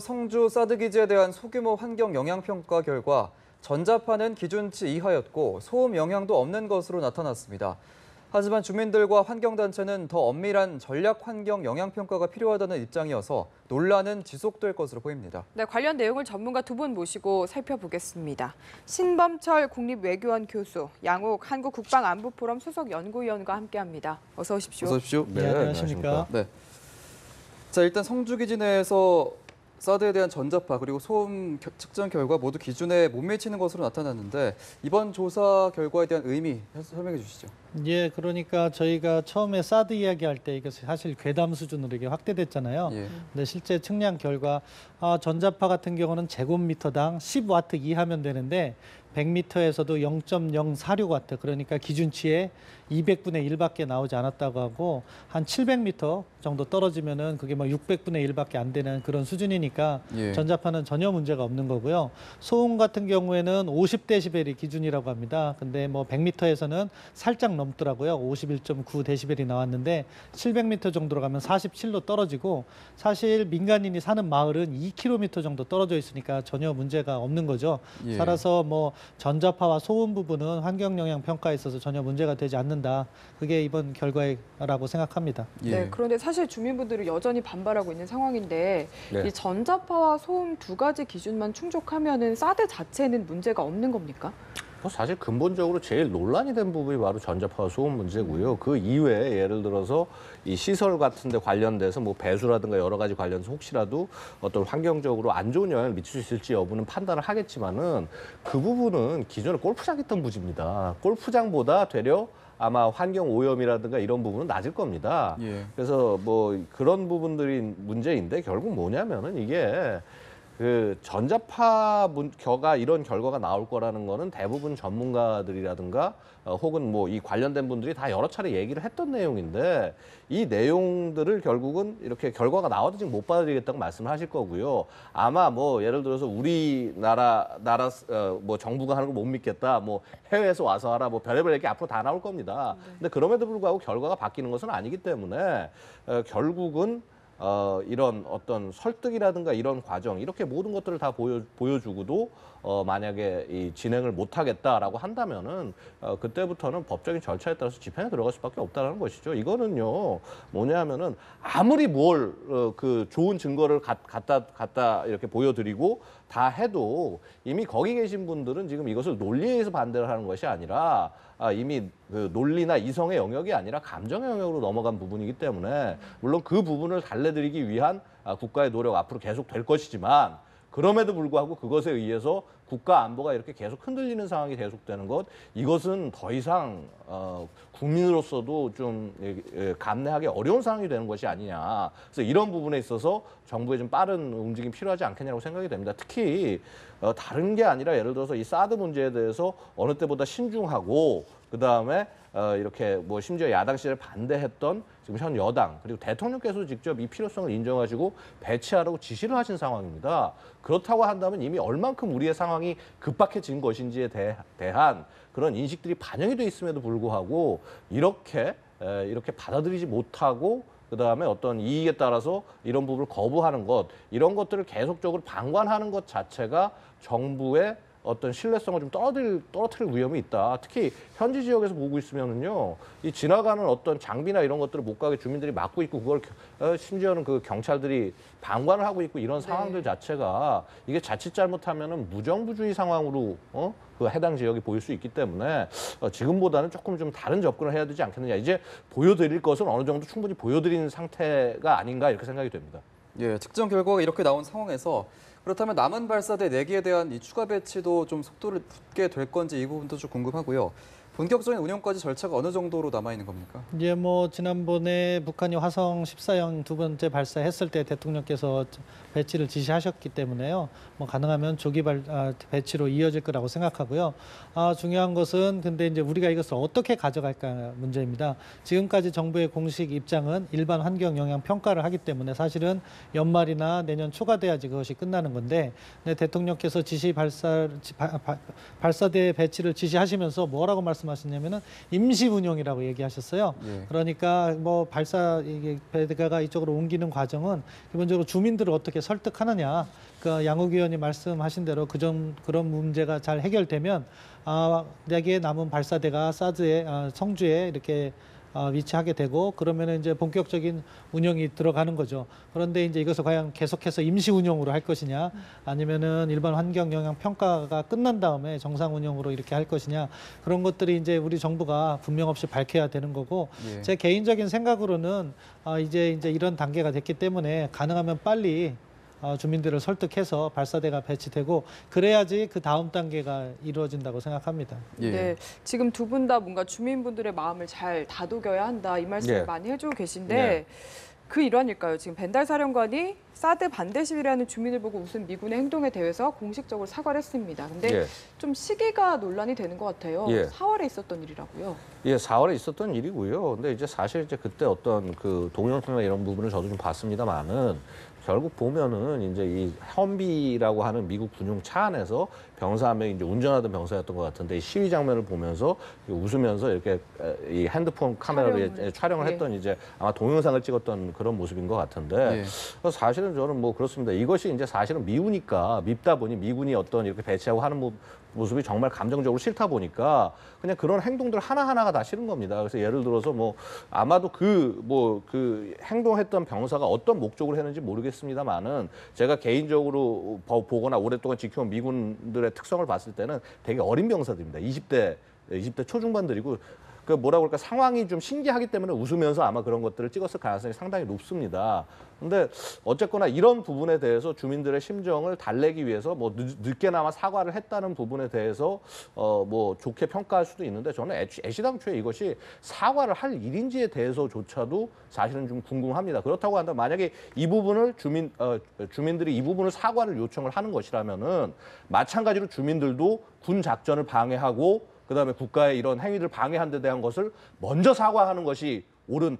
성주 사드 기지에 대한 소규모 환경 영향 평가 결과 전자파는 기준치 이하였고 소음 영향도 없는 것으로 나타났습니다. 하지만 주민들과 환경단체는 더 엄밀한 전략 환경 영향 평가가 필요하다는 입장이어서 논란은 지속될 것으로 보입니다. 네, 관련 내용을 전문가 두 분 모시고 살펴보겠습니다. 신범철 국립외교원 교수, 양욱 한국국방안보포럼 수석 연구위원과 함께합니다. 어서 오십시오. 어서 오십시오. 네, 안녕하십니까. 네. 자, 일단 성주 기지 내에서 사드에 대한 전자파 그리고 소음 측정 결과 모두 기준에 못 미치는 것으로 나타났는데 이번 조사 결과에 대한 의미 설명해 주시죠. 예, 그러니까 저희가 처음에 사드 이야기할 때 이게 사실 괴담 수준으로 이게 확대됐잖아요. 예. 근데 실제 측량 결과 전자파 같은 경우는 제곱미터당 10와트 이하면 되는데 100m에서도 0.046와트, 그러니까 기준치에 200분의 1밖에 나오지 않았다고 하고 한 700m 정도 떨어지면은 그게 뭐 600분의 1밖에 안 되는 그런 수준이니까 예. 전자파는 전혀 문제가 없는 거고요. 소음 같은 경우에는 50데시벨이 기준이라고 합니다. 근데 뭐 100m에서는 살짝 넘더라고요. 51.9데시벨이 나왔는데 700m 정도로 가면 47로 떨어지고 사실 민간인이 사는 마을은 2km 정도 떨어져 있으니까 전혀 문제가 없는 거죠. 예. 따라서 뭐 전자파와 소음 부분은 환경 영향 평가에 있어서 전혀 문제가 되지 않는다. 그게 이번 결과라고 생각합니다. 예. 네, 그런데 사실 주민분들은 여전히 반발하고 있는 상황인데 네. 이 전자파와 소음 두 가지 기준만 충족하면은 사드 자체는 문제가 없는 겁니까? 뭐 사실 근본적으로 제일 논란이 된 부분이 바로 전자파와 소음 문제고요. 그 이외에 예를 들어서 이 시설 같은 데 관련돼서 뭐 배수라든가 여러 가지 관련해서 혹시라도 어떤 환경적으로 안 좋은 영향을 미칠 수 있을지 여부는 판단을 하겠지만은 그 부분은 기존에 골프장 있던 부지입니다. 골프장보다 되려 아마 환경 오염이라든가 이런 부분은 낮을 겁니다. 예. 그래서 뭐 그런 부분들이 문제인데 결국 뭐냐면은 이게 그 전자파 가 이런 결과가 나올 거라는 거는 대부분 전문가들이라든가 혹은 뭐 이 관련된 분들이 다 여러 차례 얘기를 했던 내용인데 이 내용들을 결국은 이렇게 결과가 나와도 지금 못 받아들이겠다고 말씀을 하실 거고요. 아마 뭐 예를 들어서 우리나라 뭐 정부가 하는 걸 못 믿겠다, 뭐 해외에서 와서 하라, 뭐 별의별 얘기 앞으로 다 나올 겁니다. 근데 그럼에도 불구하고 결과가 바뀌는 것은 아니기 때문에 결국은 이런 어떤 설득이라든가 이런 과정, 이렇게 모든 것들을 다 보여주고도 만약에 이 진행을 못하겠다라고 한다면은 그때부터는 법적인 절차에 따라서 집행에 들어갈 수밖에 없다는 것이죠. 이거는요 뭐냐면은 아무리 뭘 그 좋은 증거를 갖다 이렇게 보여드리고 다 해도 이미 거기 계신 분들은 지금 이것을 논리에 의해서 반대를 하는 것이 아니라 이미 그 논리나 이성의 영역이 아니라 감정의 영역으로 넘어간 부분이기 때문에 물론 그 부분을 달래드리기 위한 국가의 노력 앞으로 계속 될 것이지만 그럼에도 불구하고 그것에 의해서 국가 안보가 이렇게 계속 흔들리는 상황이 계속되는 것, 이것은 더 이상 국민으로서도 좀 감내하기 어려운 상황이 되는 것이 아니냐. 그래서 이런 부분에 있어서 정부의 좀 빠른 움직임이 필요하지 않겠냐고 생각이 됩니다. 특히 다른 게 아니라 예를 들어서 이 사드 문제에 대해서 어느 때보다 신중하고 그다음에 이렇게 뭐 심지어 야당 시절에 반대했던 지금 현 여당 그리고 대통령께서도 직접 이 필요성을 인정하시고 배치하라고 지시를 하신 상황입니다. 그렇다고 한다면 이미 얼만큼 우리의 상황이 급박해진 것인지에 대한 그런 인식들이 반영이 돼 있음에도 불구하고 이렇게 받아들이지 못하고 그다음에 어떤 이익에 따라서 이런 부분을 거부하는 것, 이런 것들을 계속적으로 방관하는 것 자체가 정부의 어떤 신뢰성을 좀 떨어뜨릴 위험이 있다. 특히 현지 지역에서 보고 있으면은요, 이 지나가는 어떤 장비나 이런 것들을 못 가게 주민들이 막고 있고 그걸 심지어는 그 경찰들이 방관을 하고 있고 이런 상황들 자체가 이게 자칫 잘못하면은 무정부주의 상황으로 그 해당 지역이 보일 수 있기 때문에 지금보다는 조금 좀 다른 접근을 해야 되지 않겠느냐. 이제 보여드릴 것은 어느 정도 충분히 보여드린 상태가 아닌가 이렇게 생각이 됩니다. 예, 측정 결과가 이렇게 나온 상황에서 그렇다면 남은 발사대 4개에 대한 이 추가 배치도 좀 속도를 붙게 될 건지 이 부분도 좀 궁금하고요. 본격적인 운영까지 절차가 어느 정도로 남아 있는 겁니까? 이제 뭐 지난번에 북한이 화성 14형 두 번째 발사했을 때 대통령께서 배치를 지시하셨기 때문에요. 뭐 가능하면 조기 배치로 이어질 거라고 생각하고요. 중요한 것은 근데 이제 우리가 이것을 어떻게 가져갈까 문제입니다. 지금까지 정부의 공식 입장은 일반 환경 영향 평가를 하기 때문에 사실은 연말이나 내년 초가 돼야지 그것이 끝나는 건데, 근데 대통령께서 발사대 배치를 지시하시면서 뭐라고 말씀 말씀하셨냐면은 임시 운용이라고 얘기하셨어요. 예. 그러니까 뭐 발사 이게 배가 이쪽으로 옮기는 과정은 기본적으로 주민들을 어떻게 설득하느냐. 그 양욱 의원이 말씀하신 대로 그런 문제가 잘 해결되면 내게 남은 발사대가 사드에 성주에 이렇게 위치하게 되고 그러면은 이제 본격적인 운영이 들어가는 거죠. 그런데 이제 이것을 과연 계속해서 임시 운영으로 할 것이냐, 아니면은 일반 환경 영향 평가가 끝난 다음에 정상 운영으로 이렇게 할 것이냐, 그런 것들이 이제 우리 정부가 분명 없이 밝혀야 되는 거고, 예. 제 개인적인 생각으로는 이제 이런 단계가 됐기 때문에 가능하면 빨리 주민들을 설득해서 발사대가 배치되고 그래야지 그 다음 단계가 이루어진다고 생각합니다. 예. 네, 지금 두 분 다 뭔가 주민분들의 마음을 잘 다독여야 한다 이 말씀을 예. 많이 해주고 계신데 예. 그 일환일까요? 지금 벤달 사령관이 사드 반대 시위를 하는 주민을 보고 웃은 미군의 행동에 대해서 공식적으로 사과를 했습니다. 근데 예. 좀 시기가 논란이 되는 것 같아요. 예. 4월에 있었던 일이라고요. 예, 4월에 있었던 일이고요. 근데 이제 사실 이제 그때 어떤 그 동영상이나 이런 부분을 저도 좀 봤습니다만은 결국 보면은 이제 이 험비라고 하는 미국 군용 차 안에서 병사 한 명이 이제 운전하던 병사였던 것 같은데 이 시위 장면을 보면서 웃으면서 이렇게 이 핸드폰 카메라로 촬영을 예. 했던 이제 아마 동영상을 찍었던 그런 모습인 것 같은데 예. 사실은 저는 뭐 그렇습니다. 이것이 이제 사실은 미우니까 밉다 보니 미군이 어떤 이렇게 배치하고 하는 모습이 정말 감정적으로 싫다 보니까 그냥 그런 행동들 하나하나가 다 싫은 겁니다. 그래서 예를 들어서 뭐 아마도 그 행동했던 병사가 어떤 목적으로 했는지 모르겠습니다만은 제가 개인적으로 보거나 오랫동안 지켜온 미군들의 특성을 봤을 때는 되게 어린 병사들입니다. 20대 초중반들이고 그 뭐라고 그럴까 상황이 좀 신기하기 때문에 웃으면서 아마 그런 것들을 찍었을 가능성이 상당히 높습니다. 근데 어쨌거나 이런 부분에 대해서 주민들의 심정을 달래기 위해서 뭐 늦게나마 사과를 했다는 부분에 대해서 뭐 좋게 평가할 수도 있는데 저는 애시당초에 이것이 사과를 할 일인지에 대해서조차도 사실은 좀 궁금합니다. 그렇다고 한다면 만약에 이 부분을 주민들이 이 부분을 사과를 요청을 하는 것이라면은 마찬가지로 주민들도 군 작전을 방해하고 그다음에 국가의 이런 행위를 방해한 데 대한 것을 먼저 사과하는 것이 옳은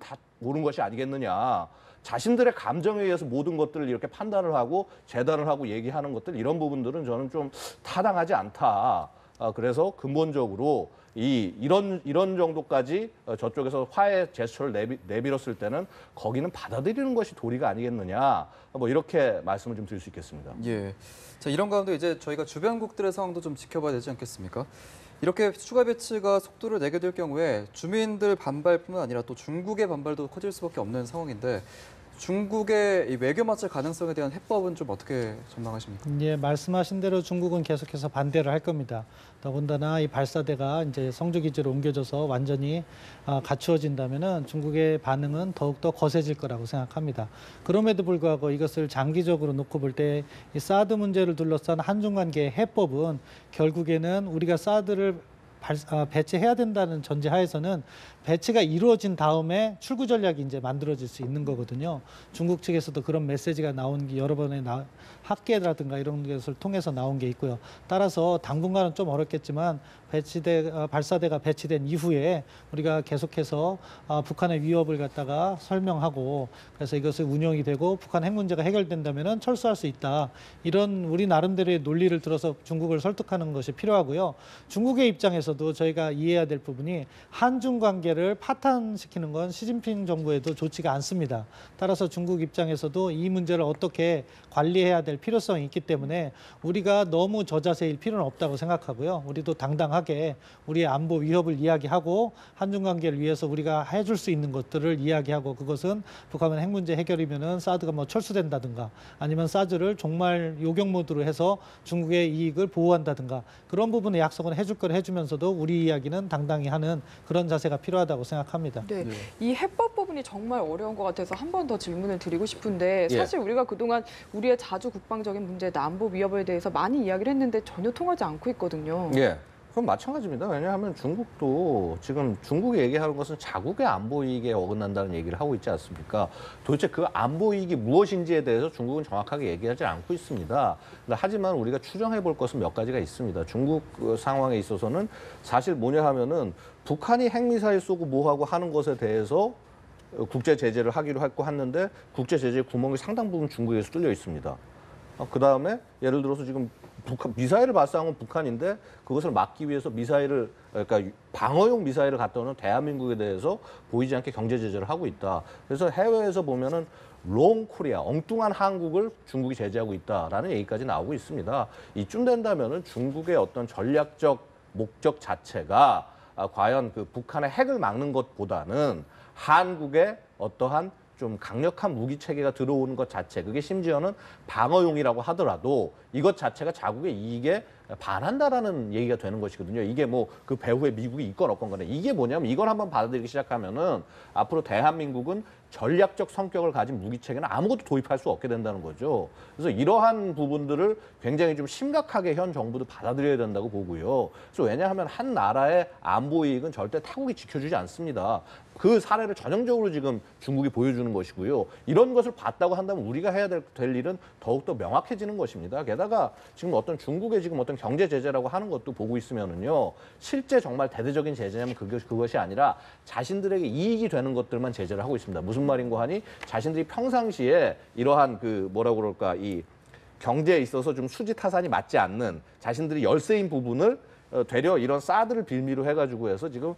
것이 아니겠느냐. 자신들의 감정에 의해서 모든 것들을 이렇게 판단을 하고 재단을 하고 얘기하는 것들 이런 부분들은 저는 좀 타당하지 않다. 그래서 근본적으로 이런 정도까지 저쪽에서 화해 제스처를 내밀었을 때는 거기는 받아들이는 것이 도리가 아니겠느냐. 뭐 이렇게 말씀을 좀 드릴 수 있겠습니다. 예. 자, 이런 가운데 이제 저희가 주변국들의 상황도 좀 지켜봐야 되지 않겠습니까? 이렇게 추가 배치가 속도를 내게 될 경우에 주민들 반발뿐만 아니라 또 중국의 반발도 커질 수밖에 없는 상황인데 중국의 이 외교 맞설 가능성에 대한 해법은 좀 어떻게 전망하십니까? 예, 말씀하신 대로 중국은 계속해서 반대를 할 겁니다. 더군다나 이 발사대가 이제 성주 기지로 옮겨져서 완전히 갖추어진다면은 중국의 반응은 더욱더 거세질 거라고 생각합니다. 그럼에도 불구하고 이것을 장기적으로 놓고 볼 때 이 사드 문제를 둘러싼 한중 관계의 해법은 결국에는 우리가 사드를 배치해야 된다는 전제하에서는 배치가 이루어진 다음에 출구 전략이 이제 만들어질 수 있는 거거든요. 중국 측에서도 그런 메시지가 나온 게 여러 번의 학계라든가 이런 것을 통해서 나온 게 있고요. 따라서 당분간은 좀 어렵겠지만 발사대가 배치된 이후에 우리가 계속해서 북한의 위협을 갖다가 설명하고 그래서 이것을 운영이 되고 북한 핵 문제가 해결된다면은 철수할 수 있다. 이런 우리 나름대로의 논리를 들어서 중국을 설득하는 것이 필요하고요. 중국의 입장에서도 저희가 이해해야 될 부분이 한중 관계를 파탄시키는 건 시진핑 정부에도 좋지가 않습니다. 따라서 중국 입장에서도 이 문제를 어떻게 관리해야 될 필요성이 있기 때문에 우리가 너무 저자세일 필요는 없다고 생각하고요. 우리도 당당하게 우리의 안보 위협을 이야기하고 한중 관계를 위해서 우리가 해줄 수 있는 것들을 이야기하고 그것은 북한의 핵 문제 해결이면은 사드가 뭐 철수된다든가 아니면 사드를 정말 요격 모드로 해서 중국의 이익을 보호한다든가 그런 부분에 약속은 해줄 걸 해주면서도 우리 이야기는 당당히 하는 그런 자세가 필요하다고 생각합니다. 네, 네. 이 해법 부분이 정말 어려운 것 같아서 한 번 더 질문을 드리고 싶은데 예. 사실 우리가 그동안 우리의 자주 국방적인 문제, 안보 위협에 대해서 많이 이야기를 했는데 전혀 통하지 않고 있거든요. 예. 그건 마찬가지입니다. 왜냐하면 중국도 지금 중국이 얘기하는 것은 자국의 안보 이익에 어긋난다는 얘기를 하고 있지 않습니까? 도대체 그 안보 이익이 무엇인지에 대해서 중국은 정확하게 얘기하지 않고 있습니다. 하지만 우리가 추정해 볼 것은 몇 가지가 있습니다. 중국 상황에 있어서는 사실 뭐냐 하면은 북한이 핵미사일 쏘고 뭐하고 하는 것에 대해서 국제 제재를 하기로 했는데 국제 제재 구멍이 상당 부분 중국에서 뚫려 있습니다. 그 다음에 예를 들어서 지금 미사일을 발사한 건 북한인데 그것을 막기 위해서 그러니까 방어용 미사일을 갖다 오는 대한민국에 대해서 보이지 않게 경제 제재를 하고 있다. 그래서 해외에서 보면은 롱 코리아, 엉뚱한 한국을 중국이 제재하고 있다라는 얘기까지 나오고 있습니다. 이쯤 된다면은 중국의 어떤 전략적 목적 자체가 과연 그 북한의 핵을 막는 것보다는 한국의 어떠한 좀 강력한 무기 체계가 들어오는 것 자체, 그게 심지어는 방어용이라고 하더라도 이것 자체가 자국의 이익에 반한다라는 얘기가 되는 것이거든요. 이게 뭐 그 배후에 미국이 있건 없건 간에 이게 뭐냐면 이걸 한번 받아들이기 시작하면은 앞으로 대한민국은 전략적 성격을 가진 무기 체계는 아무것도 도입할 수 없게 된다는 거죠. 그래서 이러한 부분들을 굉장히 좀 심각하게 현 정부도 받아들여야 된다고 보고요. 그래서 왜냐하면 한 나라의 안보 이익은 절대 타국이 지켜주지 않습니다. 그 사례를 전형적으로 지금 중국이 보여주는 것이고요. 이런 것을 봤다고 한다면 우리가 해야 될 일은 더욱더 명확해지는 것입니다. 게다가 지금 어떤 중국의 지금 어떤 경제 제재라고 하는 것도 보고 있으면은요. 실제 정말 대대적인 제재냐면 그것이 아니라 자신들에게 이익이 되는 것들만 제재를 하고 있습니다. 무슨 말인고 하니 자신들이 평상시에 이러한 그 뭐라고 그럴까 이 경제에 있어서 좀 수지 타산이 맞지 않는 자신들이 열세인 부분을 되려 이런 사드를 빌미로 해가지고 해서 지금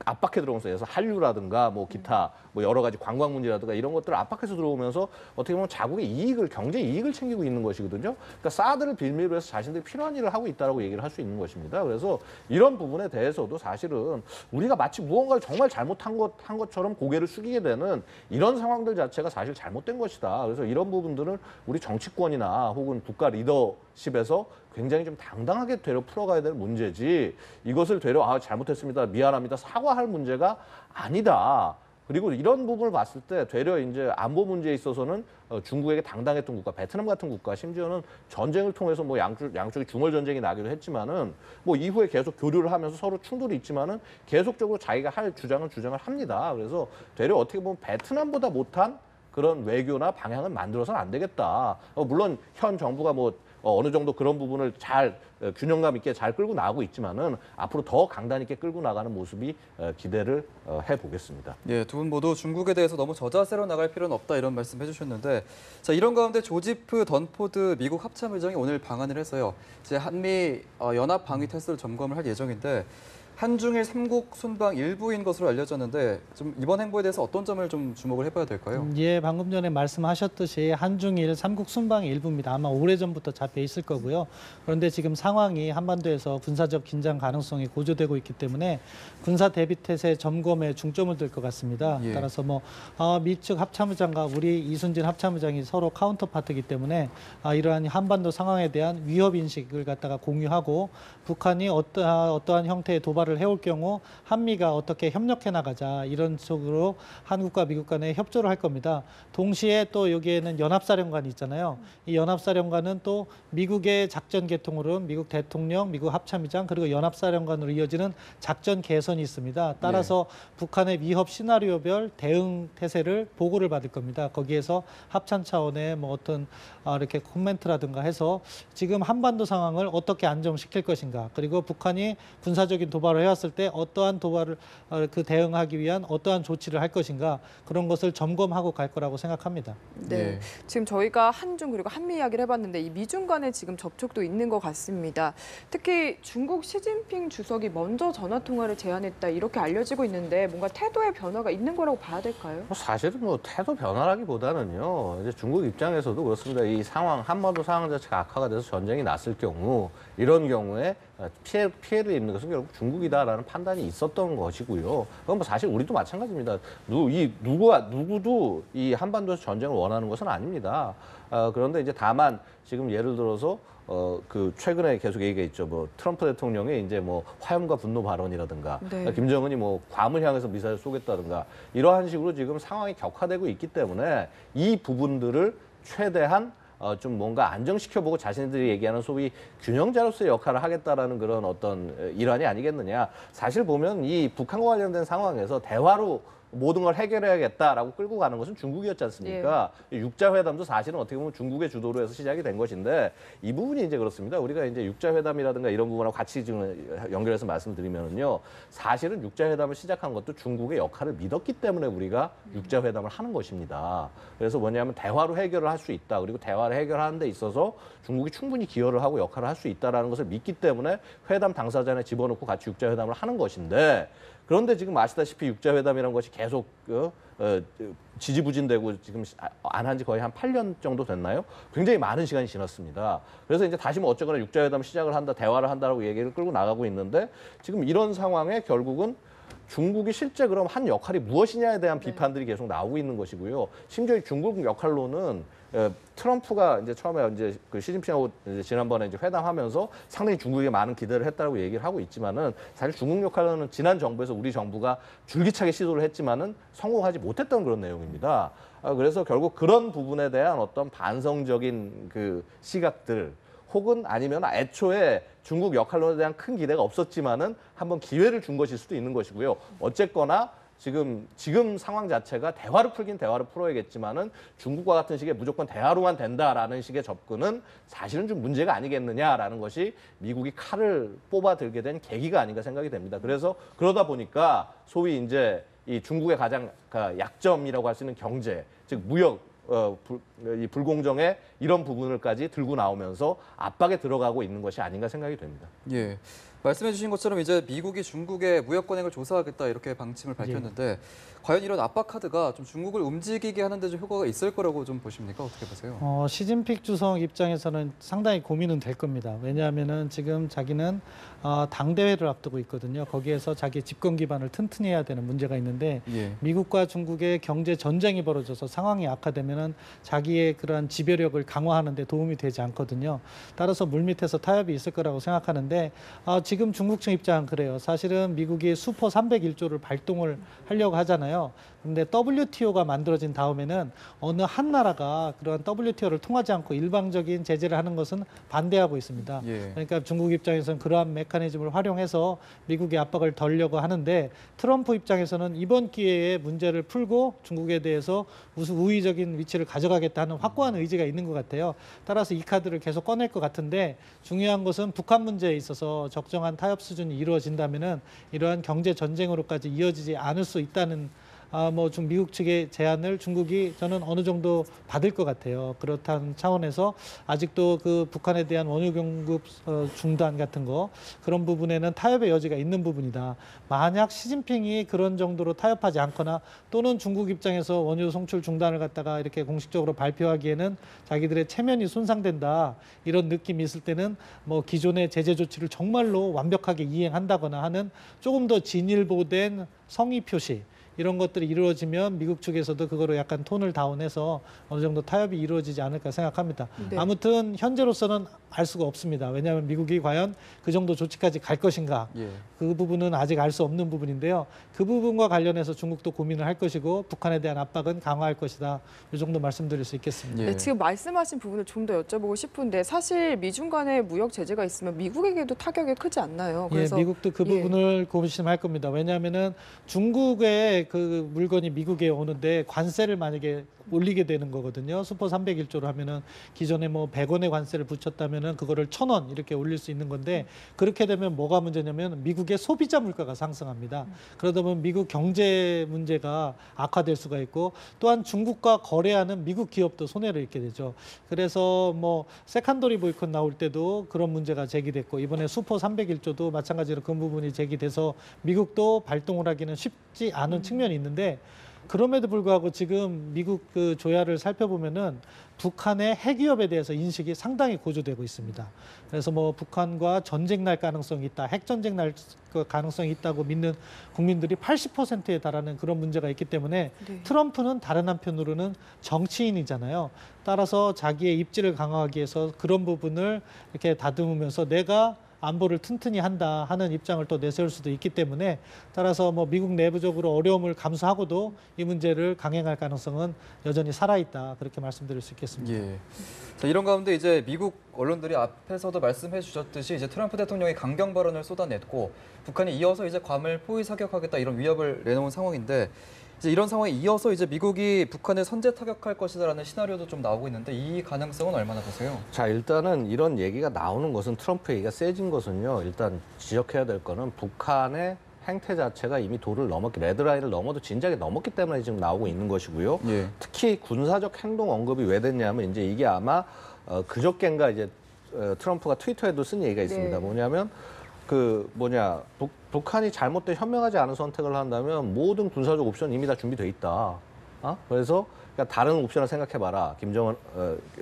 압박해 들어오면서 그래서 한류라든가 뭐 기타 뭐 여러 가지 관광 문제라든가 이런 것들을 압박해서 들어오면서 어떻게 보면 자국의 이익을 경제 이익을 챙기고 있는 것이거든요. 그러니까 사드를 빌미로 해서 자신들이 필요한 일을 하고 있다라고 얘기를 할 수 있는 것입니다. 그래서 이런 부분에 대해서도 사실은 우리가 마치 무언가를 정말 잘못한 것처럼 고개를 숙이게 되는 이런 상황들 자체가 사실 잘못된 것이다. 그래서 이런 부분들은 우리 정치권이나 혹은 국가 리더십에서 굉장히 좀 당당하게 되려 풀어가야 될 문제지 이것을 되려 잘못했습니다. 미안합니다. 사과할 문제가 아니다. 그리고 이런 부분을 봤을 때 되려 이제 안보 문제에 있어서는 중국에게 당당했던 국가, 베트남 같은 국가, 심지어는 전쟁을 통해서 뭐 양쪽이 중얼 전쟁이 나기도 했지만은 뭐 이후에 계속 교류를 하면서 서로 충돌이 있지만은 계속적으로 자기가 할 주장을 합니다. 그래서 되려 어떻게 보면 베트남보다 못한 그런 외교나 방향을 만들어서는 안 되겠다. 물론 현 정부가 뭐 어느 정도 그런 부분을 잘 균형감 있게 잘 끌고 나가고 있지만은 앞으로 더 강단 있게 끌고 나가는 모습이 기대를 해보겠습니다. 예, 두 분 모두 중국에 대해서 너무 저자세로 나갈 필요는 없다 이런 말씀 해주셨는데 자 이런 가운데 조지프 던포드 미국 합참의장이 오늘 방한을 해서요. 이제 한미 연합 방위 태세를 점검을 할 예정인데 한중일 3국 순방 일부인 것으로 알려졌는데 좀 이번 행보에 대해서 어떤 점을 좀 주목을 해봐야 될까요? 예, 방금 전에 말씀하셨듯이 한중일 3국 순방의 일부입니다. 아마 오래전부터 잡혀 있을 거고요. 그런데 지금 상황이 한반도에서 군사적 긴장 가능성이 고조되고 있기 때문에 군사 대비 태세 점검에 중점을 둘 것 같습니다. 예. 따라서 뭐 미측 합참의장과 우리 이순진 합참의장이 서로 카운터파트이기 때문에 이러한 한반도 상황에 대한 위협 인식을 갖다가 공유하고 북한이 어떠한 형태의 도발을 해올 경우 한미가 어떻게 협력해 나가자 이런 쪽으로 한국과 미국 간에 협조를 할 겁니다. 동시에 또 여기에는 연합사령관이 있잖아요. 이 연합사령관은 또 미국의 작전 계통으로는 미국 대통령, 미국 합참의장 그리고 연합사령관으로 이어지는 작전 개선이 있습니다. 따라서 북한의 위협 시나리오별 대응 태세를 보고를 받을 겁니다. 거기에서 합참 차원의 뭐 어떤 이렇게 코멘트라든가 해서 지금 한반도 상황을 어떻게 안정시킬 것인가 그리고 북한이 군사적인 도발을 해왔을 때 어떠한 도발을 그 대응하기 위한 어떠한 조치를 할 것인가 그런 것을 점검하고 갈 거라고 생각합니다. 네, 예. 지금 저희가 한중 그리고 한미 이야기를 해봤는데 이 미중 간에 지금 접촉도 있는 것 같습니다. 특히 중국 시진핑 주석이 먼저 전화 통화를 제안했다 이렇게 알려지고 있는데 뭔가 태도의 변화가 있는 거라고 봐야 될까요? 사실은 뭐 태도 변화라기보다는요. 이제 중국 입장에서도 그렇습니다. 이 상황 한반도 상황 자체가 악화가 돼서 전쟁이 났을 경우 이런 경우에 피해를 입는 것은 결국 중국이다라는 판단이 있었던 것이고요. 그건 뭐 사실 우리도 마찬가지입니다. 누구도 이 한반도에서 전쟁을 원하는 것은 아닙니다. 그런데 이제 다만 지금 예를 들어서 그 최근에 계속 얘기가 있죠. 뭐 트럼프 대통령의 이제 뭐 화염과 분노 발언이라든가 네. 김정은이 뭐 괌을 향해서 미사일 쏘겠다든가 이러한 식으로 지금 상황이 격화되고 있기 때문에 이 부분들을 최대한 좀 뭔가 안정시켜보고 자신들이 얘기하는 소위 균형자로서의 역할을 하겠다라는 그런 어떤 일환이 아니겠느냐. 사실 보면 이 북한과 관련된 상황에서 대화로 모든 걸 해결해야겠다라고 끌고 가는 것은 중국이었지 않습니까? 육자회담도 사실은 어떻게 보면 중국의 주도로 해서 시작이 된 것인데 이 부분이 이제 그렇습니다. 우리가 이제 육자회담이라든가 이런 부분하고 같이 지금 연결해서 말씀드리면요. 사실은 육자회담을 시작한 것도 중국의 역할을 믿었기 때문에 우리가 육자회담을 하는 것입니다. 그래서 뭐냐면 대화로 해결을 할 수 있다. 그리고 대화를 해결하는 데 있어서 중국이 충분히 기여를 하고 역할을 할 수 있다라는 것을 믿기 때문에 회담 당사자에 집어넣고 같이 육자회담을 하는 것인데 그런데 지금 아시다시피 육자회담이라는 것이 계속 지지부진되고 지금 안 한 지 거의 한 8년 정도 됐나요? 굉장히 많은 시간이 지났습니다. 그래서 이제 다시 뭐 어쩌거나 육자회담 시작을 한다, 대화를 한다라고 얘기를 끌고 나가고 있는데 지금 이런 상황에 결국은 중국이 실제 그럼 한 역할이 무엇이냐에 대한 비판들이 계속 나오고 있는 것이고요. 심지어 중국 역할로는 트럼프가 이제 처음에 이제 그 시진핑하고 이제 지난번에 이제 회담하면서 상당히 중국에 많은 기대를 했다고 얘기를 하고 있지만은 사실 중국 역할로는 지난 정부에서 우리 정부가 줄기차게 시도를 했지만은 성공하지 못했던 그런 내용입니다. 그래서 결국 그런 부분에 대한 어떤 반성적인 그 시각들 혹은 아니면 애초에 중국 역할론에 대한 큰 기대가 없었지만은 한번 기회를 준 것일 수도 있는 것이고요. 어쨌거나 지금 상황 자체가 대화를 풀긴 대화를 풀어야겠지만은 중국과 같은 식의 무조건 대화로만 된다라는 식의 접근은 사실은 좀 문제가 아니겠느냐라는 것이 미국이 칼을 뽑아들게 된 계기가 아닌가 생각이 됩니다. 그래서 그러다 보니까 소위 이제 이 중국의 가장 약점이라고 할 수 있는 경제, 즉 무역, 이 불공정의 이런 부분을까지 들고 나오면서 압박에 들어가고 있는 것이 아닌가 생각이 됩니다. 예. 말씀해 주신 것처럼 이제 미국이 중국의 무역 관행을 조사하겠다 이렇게 방침을 밝혔는데 과연 이런 압박 카드가 좀 중국을 움직이게 하는 데 좀 효과가 있을 거라고 좀 보십니까? 어떻게 보세요? 시진핑 주석 입장에서는 상당히 고민은 될 겁니다. 왜냐하면은 지금 자기는 당대회를 앞두고 있거든요. 거기에서 자기 집권 기반을 튼튼히 해야 되는 문제가 있는데 미국과 중국의 경제 전쟁이 벌어져서 상황이 악화되면은 자기의 그러한 지배력을 강화하는 데 도움이 되지 않거든요. 따라서 물밑에서 타협이 있을 거라고 생각하는데 지금 중국 측 입장은 그래요. 사실은 미국이 수포 301조를 발동을 하려고 하잖아요. 그런데 WTO가 만들어진 다음에는 어느 한 나라가 그런 WTO를 통하지 않고 일방적인 제재를 하는 것은 반대하고 있습니다. 그러니까 중국 입장에서는 그러한 메커니즘을 활용해서 미국의 압박을 덜려고 하는데 트럼프 입장에서는 이번 기회에 문제를 풀고 중국에 대해서 우위적인 위치를 가져가겠다 하는 확고한 의지가 있는 것 같아요. 따라서 이 카드를 계속 꺼낼 것 같은데 중요한 것은 북한 문제에 있어서 적정한 타협 수준이 이루어진다면은 이러한 경제 전쟁으로까지 이어지지 않을 수 있다는 좀 미국 측의 제안을 중국이 저는 어느 정도 받을 것 같아요. 그렇다는 차원에서 아직도 그 북한에 대한 원유 공급 중단 같은 거 그런 부분에는 타협의 여지가 있는 부분이다. 만약 시진핑이 그런 정도로 타협하지 않거나 또는 중국 입장에서 원유 송출 중단을 갖다가 이렇게 공식적으로 발표하기에는 자기들의 체면이 손상된다. 이런 느낌이 있을 때는 뭐 기존의 제재 조치를 정말로 완벽하게 이행한다거나 하는 조금 더 진일보된 성의 표시 이런 것들이 이루어지면 미국 측에서도 그거로 약간 톤을 다운해서 어느 정도 타협이 이루어지지 않을까 생각합니다. 아무튼 현재로서는 알 수가 없습니다. 왜냐하면 미국이 과연 그 정도 조치까지 갈 것인가. 그 부분은 아직 알 수 없는 부분인데요. 그 부분과 관련해서 중국도 고민을 할 것이고 북한에 대한 압박은 강화할 것이다. 이 정도 말씀드릴 수 있겠습니다. 네, 지금 말씀하신 부분을 좀 더 여쭤보고 싶은데 사실 미중 간에 무역 제재가 있으면 미국에게도 타격이 크지 않나요? 그래서 미국도 그 부분을 고심할 겁니다. 왜냐하면은 중국의 그 물건이 미국에 오는데 관세를 만약에 올리게 되는 거거든요. 수포 301조로 하면은 기존에 뭐 100원의 관세를 붙였다면은 그거를 1,000원 이렇게 올릴 수 있는 건데 그렇게 되면 뭐가 문제냐면 미국의 소비자 물가가 상승합니다. 그러다 보면 미국 경제 문제가 악화될 수가 있고 또한 중국과 거래하는 미국 기업도 손해를 입게 되죠. 그래서 뭐 세컨더리 보이콧 나올 때도 그런 문제가 제기됐고 이번에 수포 301조도 마찬가지로 그 부분이 제기돼서 미국도 발동을 하기는 쉽지 않은 측면이 있는데 그럼에도 불구하고 지금 미국 그 조야를 살펴보면은 북한의 핵위협에 대해서 인식이 상당히 고조되고 있습니다. 그래서 뭐 북한과 전쟁 날 가능성이 있다, 핵전쟁 날 가능성이 있다고 믿는 국민들이 80%에 달하는 그런 문제가 있기 때문에 트럼프는 다른 한편으로는 정치인이잖아요. 따라서 자기의 입지를 강화하기 위해서 그런 부분을 이렇게 다듬으면서 내가 안보를 튼튼히 한다 하는 입장을 또 내세울 수도 있기 때문에 따라서 뭐 미국 내부적으로 어려움을 감수하고도 이 문제를 강행할 가능성은 여전히 살아있다 그렇게 말씀드릴 수 있겠습니다. 자, 이런 가운데 이제 미국 언론들이 앞에서도 말씀해 주셨듯이 이제 트럼프 대통령이 강경 발언을 쏟아냈고 북한이 이어서 이제 괌을 포위 사격하겠다 이런 위협을 내놓은 상황인데 이제 이런 상황에 이어서 이제 미국이 북한을 선제 타격할 것이다라는 시나리오도 좀 나오고 있는데 이 가능성은 얼마나 보세요? 자, 일단은 이런 얘기가 나오는 것은 트럼프 얘기가 세진 것은요. 일단 지적해야 될 거는 북한의 행태 자체가 이미 도를 넘었기, 레드라인을 넘어도 진작에 넘었기 때문에 지금 나오고 있는 것이고요. 예. 특히 군사적 행동 언급이 왜 됐냐면 이제 이게 아마 그저께인가 이제 트럼프가 트위터에도 쓴 얘기가 있습니다. 네. 뭐냐면 북한이 잘못된 현명하지 않은 선택을 한다면 모든 군사적 옵션 이미 다 준비돼 있다. 그래서 그러니까 다른 옵션을 생각해봐라,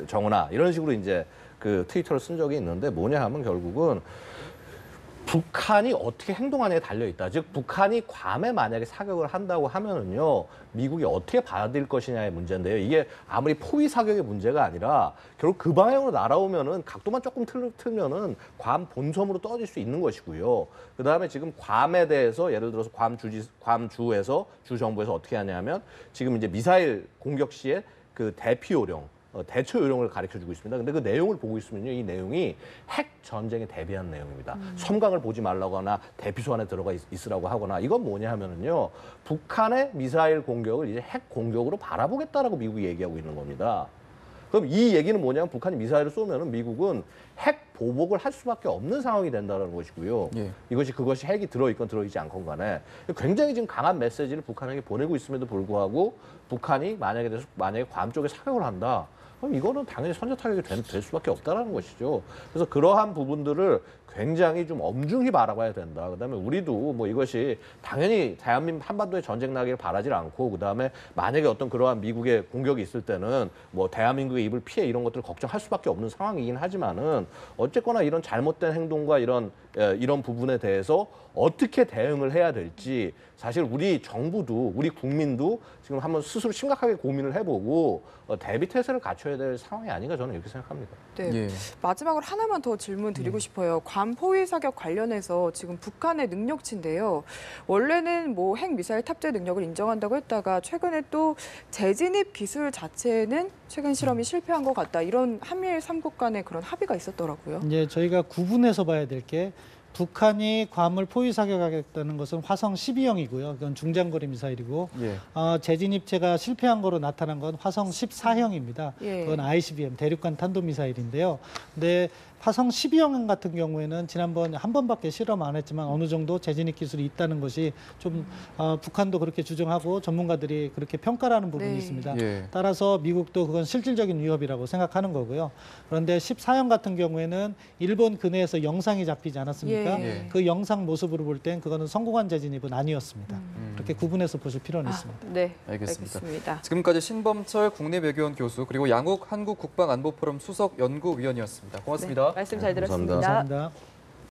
정은아, 이런 식으로 이제 그 트위터를 쓴 적이 있는데 뭐냐 하면 결국은 북한이 어떻게 행동하냐에 달려 있다. 즉 북한이 괌에 만약에 사격을 한다고 하면은요, 미국이 어떻게 받아들일 것이냐의 문제인데요. 이게 아무리 포위 사격의 문제가 아니라 결국 그 방향으로 날아오면은 각도만 조금 틀면은 괌 본섬으로 떨어질 수 있는 것이고요. 그 다음에 지금 괌에 대해서 예를 들어서 괌주에서 주 정부에서 어떻게 하냐면 지금 이제 미사일 공격 시에 그 대피 요령, 대처 요령을 가르쳐주고 있습니다. 근데 그 내용을 보고 있으면요, 이 내용이 핵 전쟁에 대비한 내용입니다. 섬광을 보지 말라거나 대피소 안에 들어가 있으라고 하거나, 이건 뭐냐 하면은요, 북한의 미사일 공격을 이제 핵 공격으로 바라보겠다라고 미국이 얘기하고 있는 겁니다. 그럼 이 얘기는 뭐냐면 북한이 미사일을 쏘면은 미국은 핵 보복을 할 수밖에 없는 상황이 된다는 것이고요. 예. 그것이 핵이 들어있건 들어있지 않건 간에 굉장히 지금 강한 메시지를 북한에게 보내고 있음에도 불구하고 북한이 만약에 괌 쪽에 사격을 한다. 그럼 이거는 당연히 선제 타격이 될 수밖에 없다는 것이죠. 그래서 그러한 부분들을 굉장히 좀 엄중히 바라봐야 된다. 그다음에 우리도 뭐 이것이 당연히 대한민국 한반도에 전쟁 나기를 바라질 않고, 그다음에 만약에 어떤 그러한 미국의 공격이 있을 때는 뭐 대한민국의 입을 피해 이런 것들을 걱정할 수밖에 없는 상황이긴 하지만은 어쨌거나 이런 잘못된 행동과 이런 부분에 대해서 어떻게 대응을 해야 될지 사실 우리 정부도 우리 국민도 지금 한번 스스로 심각하게 고민을 해보고 대비 태세를 갖춰야 될 상황이 아닌가 저는 이렇게 생각합니다. 네. 예. 마지막으로 하나만 더 질문 드리고 싶어요. 괌 포위 사격 관련해서 지금 북한의 능력치인데요. 원래는 뭐 핵미사일 탑재 능력을 인정한다고 했다가 최근에 또 재진입 기술 자체는 최근 실험이 실패한 것 같다. 이런 한미일 3국 간의 그런 합의가 있었더라고요. 이제 저희가 구분해서 봐야 될 게, 북한이 괌을 포위 사격하겠다는 것은 화성 12형이고요. 그건 중장거리 미사일이고, 예. 재진입체가 실패한 거로 나타난 건 화성 14형입니다. 예. 그건 ICBM 대륙간 탄도미사일인데요. 근데 화성 12형 같은 경우에는 지난번 한 번밖에 실험 안 했지만 어느 정도 재진입 기술이 있다는 것이 좀 북한도 그렇게 주장하고 전문가들이 그렇게 평가하는 부분이 네. 있습니다. 예. 따라서 미국도 그건 실질적인 위협이라고 생각하는 거고요. 그런데 14형 같은 경우에는 일본 근해에서 영상이 잡히지 않았습니까? 예. 그 영상 모습으로 볼 땐 그거는 성공한 재진입은 아니었습니다. 그렇게 구분해서 보실 필요는 있습니다. 네, 알겠습니다. 지금까지 신범철 국립외교원 교수 그리고 양욱 한국국방안보포럼 수석 연구위원이었습니다. 고맙습니다. 네, 말씀 잘 네, 들었습니다. 감사합니다. 감사합니다.